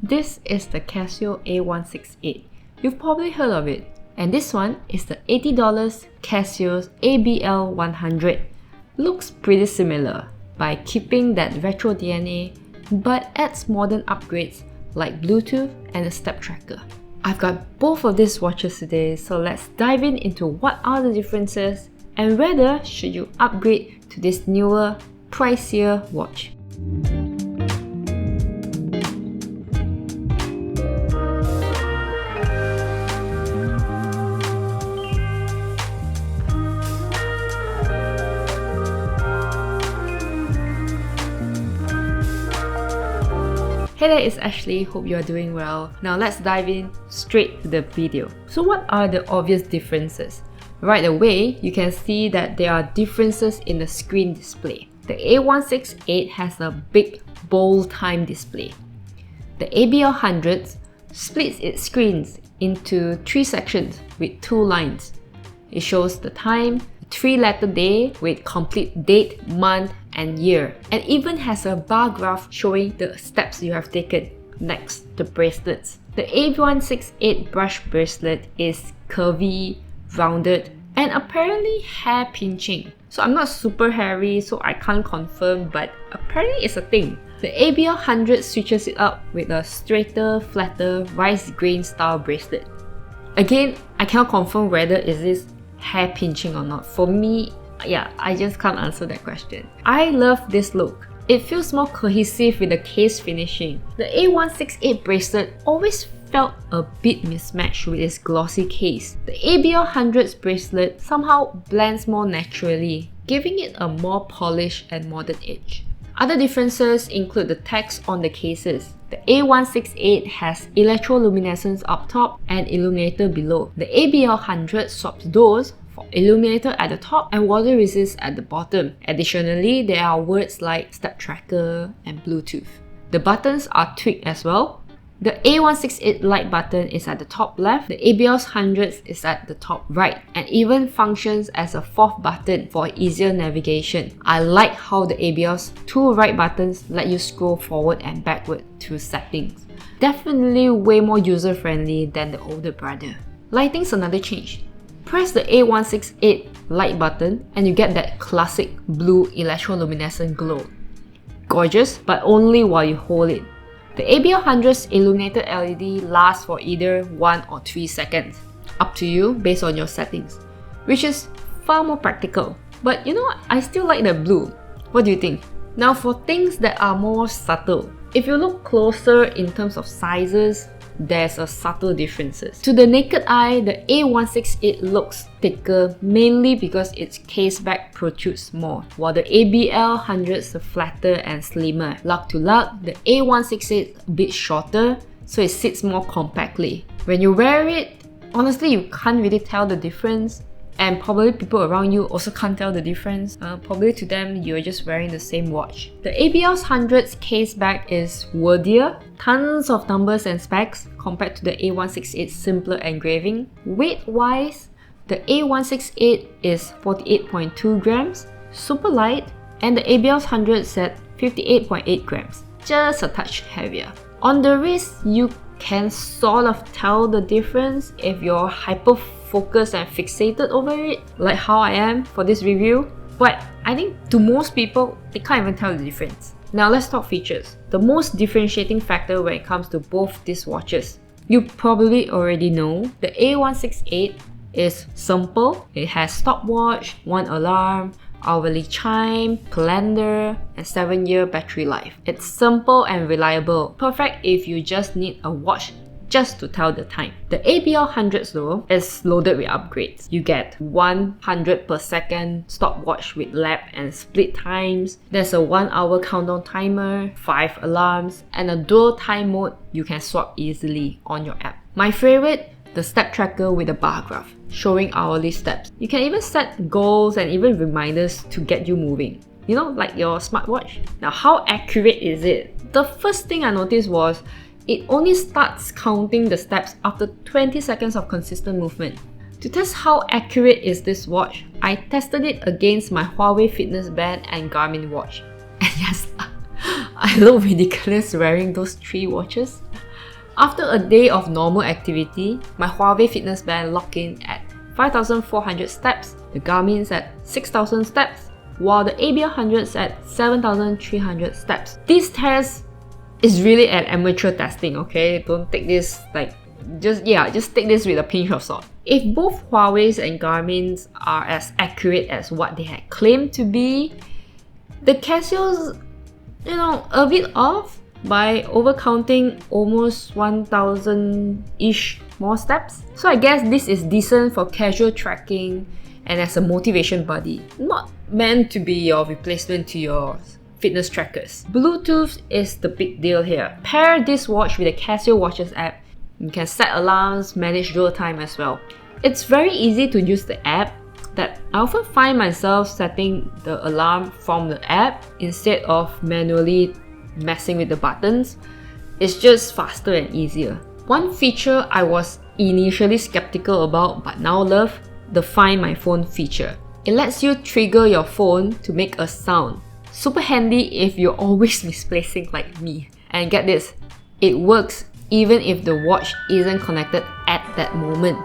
This is the Casio A168. You've probably heard of it. And this one is the $80 Casio ABL-100. Looks pretty similar by keeping that retro DNA but adds modern upgrades like Bluetooth and a step tracker. I've got both of these watches today, so let's dive into what are the differences and whether should you upgrade to this newer, pricier watch. Hey there, it's Ashley. Hope you are doing well. Now let's dive in straight to the video. So what are the obvious differences? Right away, you can see that there are differences in the screen display. The A168 has a big, bold time display. The ABL-100 splits its screens into 3 sections with 2 lines. It shows the time, 3-letter day with complete date, month, and year, and even has a bar graph showing the steps you have taken. Next, the bracelets. The A168 brush bracelet is curvy, rounded, and apparently hair pinching. So I'm not super hairy, so I can't confirm, but apparently it's a thing. The ABL-100 switches it up with a straighter, flatter, rice grain style bracelet. Again, I cannot confirm whether is this hair pinching or not. For me, I just can't answer that question. I love this look. It feels more cohesive with the case finishing. The A168 bracelet always felt a bit mismatched with its glossy case. The ABL-100's bracelet somehow blends more naturally, giving it a more polished and modern edge. Other differences include the text on the cases. The A168 has electroluminescence up top and illuminator below. The ABL-100 swaps those for illuminator at the top and water resist at the bottom. Additionally, there are words like step tracker and Bluetooth. The buttons are tweaked as well. The A168 light button is at the top left, the ABL-100 is at the top right, and even functions as a 4th button for easier navigation. I like how the ABL's 2 right buttons let you scroll forward and backward through settings. Definitely way more user-friendly than the older brother. Lighting's another change. Press the A168 light button and you get that classic blue electroluminescent glow. Gorgeous, but only while you hold it. The ABL-100's illuminated LED lasts for either 1 or 3 seconds, up to you based on your settings, which is far more practical. But you know what, I still like the blue. What do you think? Now for things that are more subtle, if you look closer in terms of sizes, there's a subtle differences. To the naked eye, the A168 looks thicker mainly because its case back protrudes more, while the ABL-100 is flatter and slimmer. Luck to luck, the A168 is a bit shorter, so it sits more compactly. When you wear it, honestly you can't really tell the difference, and probably people around you also can't tell the difference. Probably to them, you're just wearing the same watch. The ABL-100's case back is wordier, tons of numbers and specs compared to the A168's simpler engraving. Weight-wise, the A168 is 48.2 grams, super light, and the ABL-100 is at 58.8 grams, just a touch heavier. On the wrist, you can sort of tell the difference if you're hyper-focused and fixated over it, like how I am for this review. But I think to most people, they can't even tell the difference. Now let's talk features. The most differentiating factor when it comes to both these watches. You probably already know the A168 is simple. It has stopwatch, 1 alarm, hourly chime, calendar, and 7-year battery life. It's simple and reliable, perfect if you just need a watch just to tell the time. The ABL-100 though is loaded with upgrades. You get 100 per second stopwatch with lap and split times. There's a 1-hour countdown timer, 5 alarms, and a dual time mode you can swap easily on your app. My favorite, the step tracker with a bar graph showing hourly steps. You can even set goals and even reminders to get you moving. You know, like your smartwatch. Now, how accurate is it? The first thing I noticed was it only starts counting the steps after 20 seconds of consistent movement. To test how accurate is this watch, I tested it against my Huawei Fitness Band and Garmin watch. And yes, I look ridiculous wearing those 3 watches. After a day of normal activity, my Huawei Fitness Band locked in at 5,400 steps, the Garmin's at 6,000 steps, while the ABL-100's at 7,300 steps. This test is really an amateur testing, okay? Don't take this just take this with a pinch of salt. If both Huawei's and Garmin's are as accurate as what they had claimed to be, the Casio's, a bit off by overcounting almost 1,000-ish more steps. So I guess this is decent for casual tracking and as a motivation buddy, not meant to be your replacement to your fitness trackers. Bluetooth is the big deal here. Pair this watch with the Casio Watches app. You can set alarms, manage dwell time as well. It's very easy to use the app that I often find myself setting the alarm from the app instead of manually messing with the buttons. It's just faster and easier. One feature I was initially skeptical about but now love, the Find My Phone feature. It lets you trigger your phone to make a sound. Super handy if you're always misplacing like me. And get this, it works even if the watch isn't connected at that moment,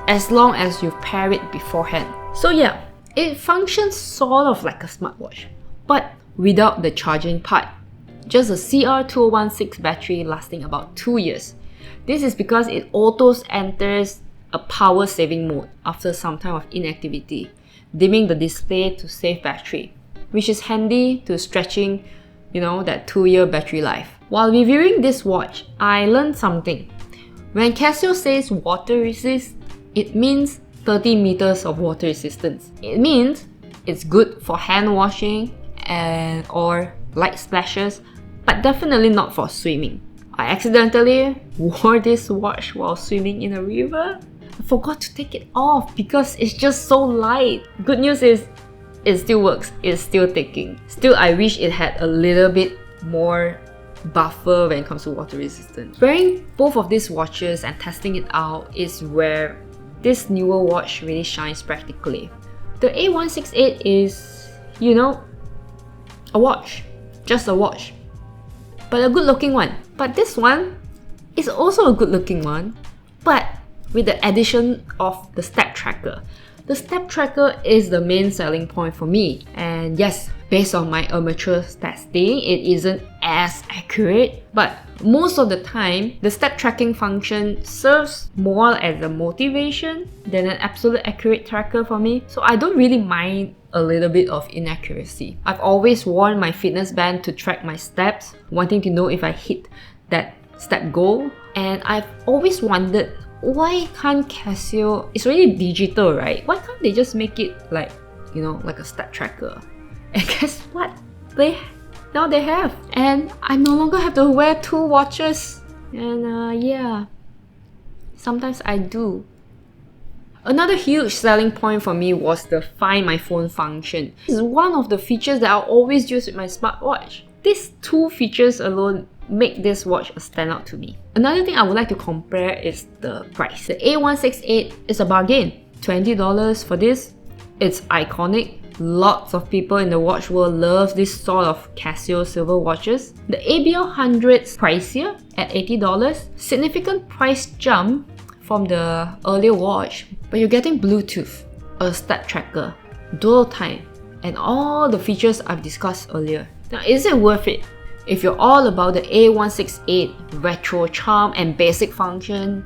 as long as you've paired it beforehand. So yeah, it functions sort of like a smartwatch, but without the charging part. Just a CR2016 battery lasting about 2 years. This is because it auto enters a power saving mode after some time of inactivity, dimming the display to save battery, which is handy to stretching, that 2-year battery life. While reviewing this watch, I learned something. When Casio says water resist, it means 30 meters of water resistance. It means it's good for hand washing or light splashes, but definitely not for swimming. I accidentally wore this watch while swimming in a river. I forgot to take it off because it's just so light. Good news is it still works, it's still ticking. Still, I wish it had a little bit more buffer when it comes to water resistance. Wearing both of these watches and testing it out is where this newer watch really shines practically. The A168 is, a watch. Just a watch. But a good looking one. But this one is also a good looking one, but with the addition of the step tracker. The step tracker is the main selling point for me, and yes, based on my amateur testing, it isn't as accurate, but most of the time, the step tracking function serves more as a motivation than an absolute accurate tracker for me, so I don't really mind a little bit of inaccuracy. I've always worn my fitness band to track my steps, wanting to know if I hit that step goal, and I've always wondered, why can't Casio, it's already digital, right? Why can't they just make it like a step tracker? And guess what? Now they have. And I no longer have to wear 2 watches. And yeah, sometimes I do. Another huge selling point for me was the Find My Phone function. This is one of the features that I'll always use with my smartwatch. These 2 features alone make this watch a standout to me. Another thing I would like to compare is the price. The A168 is a bargain. $20 for this. It's iconic. Lots of people in the watch world love this sort of Casio Silver Watches. The ABL-100's pricier at $80. Significant price jump from the earlier watch, but you're getting Bluetooth, a step tracker, dwell time, and all the features I've discussed earlier. Now, is it worth it? If you're all about the A168 retro charm and basic function,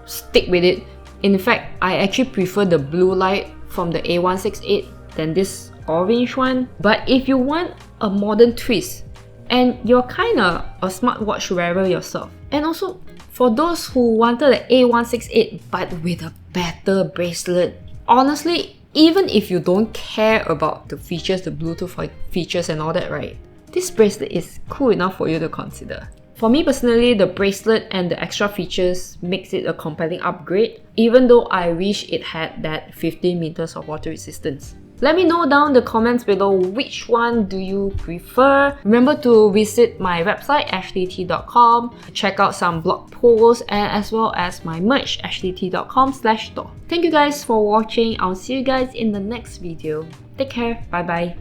stick with it. In fact, I actually prefer the blue light from the A168 than this orange one. But if you want a modern twist and you're kinda a smartwatch wearer yourself, and also for those who wanted the A168 but with a better bracelet, honestly, even if you don't care about the features, the Bluetooth features and all that, right? This bracelet is cool enough for you to consider. For me personally, the bracelet and the extra features makes it a compelling upgrade, even though I wish it had that 15 meters of water resistance. Let me know down in the comments below which one do you prefer. Remember to visit my website ashleyt.com, check out some blog posts and as well as my merch ashleyt.com/store. Thank you guys for watching. I'll see you guys in the next video. Take care. Bye bye.